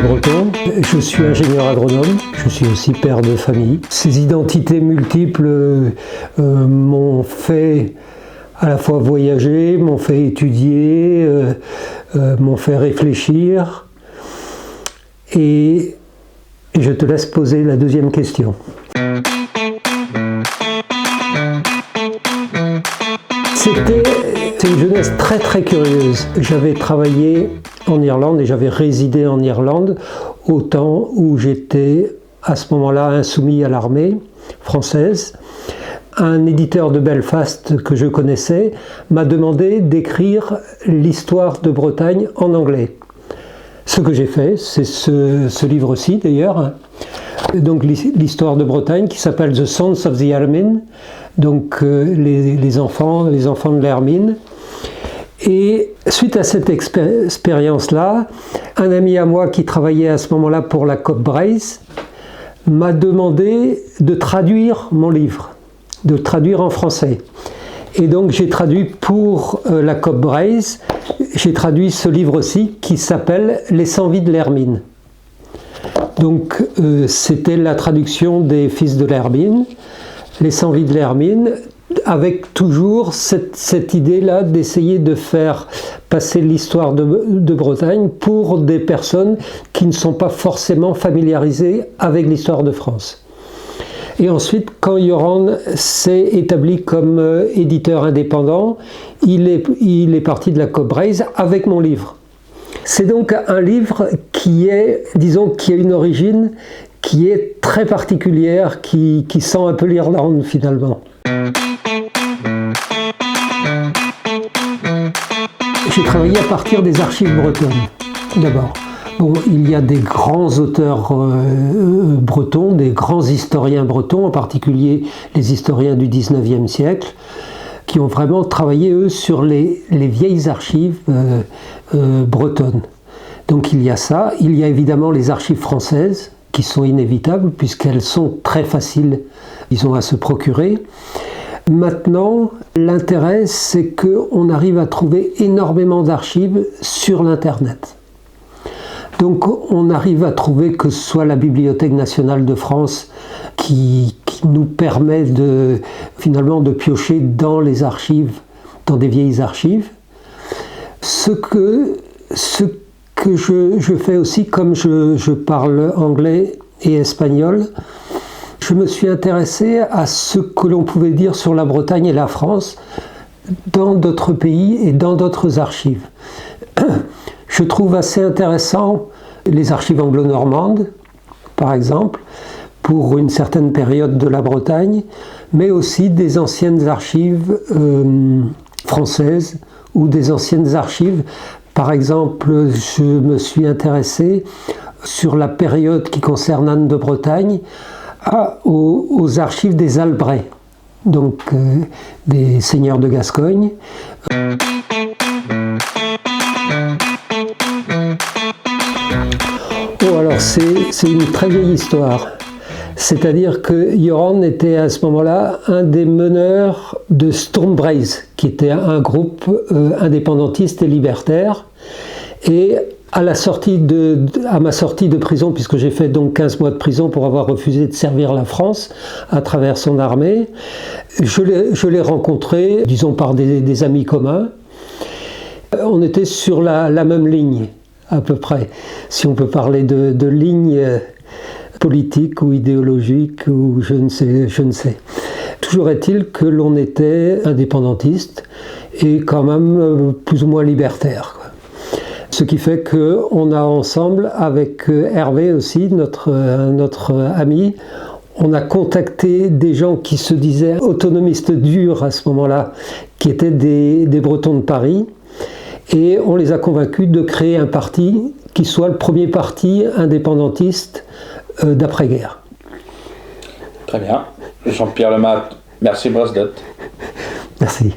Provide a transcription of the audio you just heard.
breton. Je suis ingénieur agronome, je suis aussi père de famille. Ces identités multiples m'ont fait à la fois voyager, m'ont fait étudier, m'ont fait réfléchir. Et je te laisse poser la deuxième question. C'était une jeunesse très très curieuse. J'avais travaillé en Irlande et j'avais résidé en Irlande au temps où j'étais à ce moment-là insoumis à l'armée française. Un éditeur de Belfast que je connaissais m'a demandé d'écrire l'histoire de Bretagne en anglais. Ce que j'ai fait, c'est ce livre-ci d'ailleurs, donc l'histoire de Bretagne qui s'appelle The Sons of the Ermine, donc les enfants de l'Hermine. Et suite à cette expérience-là, un ami à moi qui travaillait à ce moment-là pour la Coop Braze m'a demandé de traduire mon livre, de le traduire en français. Et donc j'ai traduit pour la Coop Braze, j'ai traduit ce livre-ci qui s'appelle Les 100 vies de l'Hermine. Donc c'était la traduction des fils de l'Hermine, Les 100 vies de l'Hermine, avec toujours cette idée-là d'essayer de faire passer l'histoire de Bretagne pour des personnes qui ne sont pas forcément familiarisées avec l'histoire de France. Et ensuite, quand Göran s'est établi comme éditeur indépendant, il est parti de la Coop Braze avec mon livre. C'est donc un livre qui a une origine qui est très particulière, qui sent un peu l'Irlande finalement. J'ai travaillé à partir des archives bretonnes, d'abord. Bon, il y a des grands auteurs bretons, des grands historiens bretons, en particulier les historiens du 19e siècle, qui ont vraiment travaillé, eux, sur les vieilles archives bretonnes. Donc il y a ça. Il y a évidemment les archives françaises, qui sont inévitables, puisqu'elles sont très faciles, disons, à se procurer. Maintenant, l'intérêt, c'est qu'on arrive à trouver énormément d'archives sur l'Internet. Donc on arrive à trouver que ce soit la Bibliothèque nationale de France qui nous permet finalement de piocher dans les archives, dans des vieilles archives. Ce que je fais aussi, comme je parle anglais et espagnol, je me suis intéressé à ce que l'on pouvait dire sur la Bretagne et la France dans d'autres pays et dans d'autres archives. Je trouve assez intéressant les archives anglo-normandes, par exemple, pour une certaine période de la Bretagne, mais aussi des anciennes archives françaises ou des anciennes archives. Par exemple, je me suis intéressé sur la période qui concerne Anne de Bretagne aux archives des Albret, donc des seigneurs de Gascogne. Oh, alors c'est une très vieille histoire. C'est-à-dire que Göran était à ce moment-là un des meneurs de Stormbraze, qui était un groupe indépendantiste et libertaire. Et à ma sortie de prison, puisque j'ai fait donc 15 mois de prison pour avoir refusé de servir la France à travers son armée, je l'ai rencontré, disons par des amis communs. On était sur la même ligne, à peu près, si on peut parler de ligne politique ou idéologique, ou je ne sais. Toujours est-il que l'on était indépendantiste et quand même plus ou moins libertaire. Ce qui fait qu'on a ensemble, avec Hervé aussi, notre ami, on a contacté des gens qui se disaient autonomistes durs à ce moment-là, qui étaient des Bretons de Paris, et on les a convaincus de créer un parti qui soit le premier parti indépendantiste d'après-guerre. Très bien. Jean-Pierre Lemat, merci Brasdot. Merci.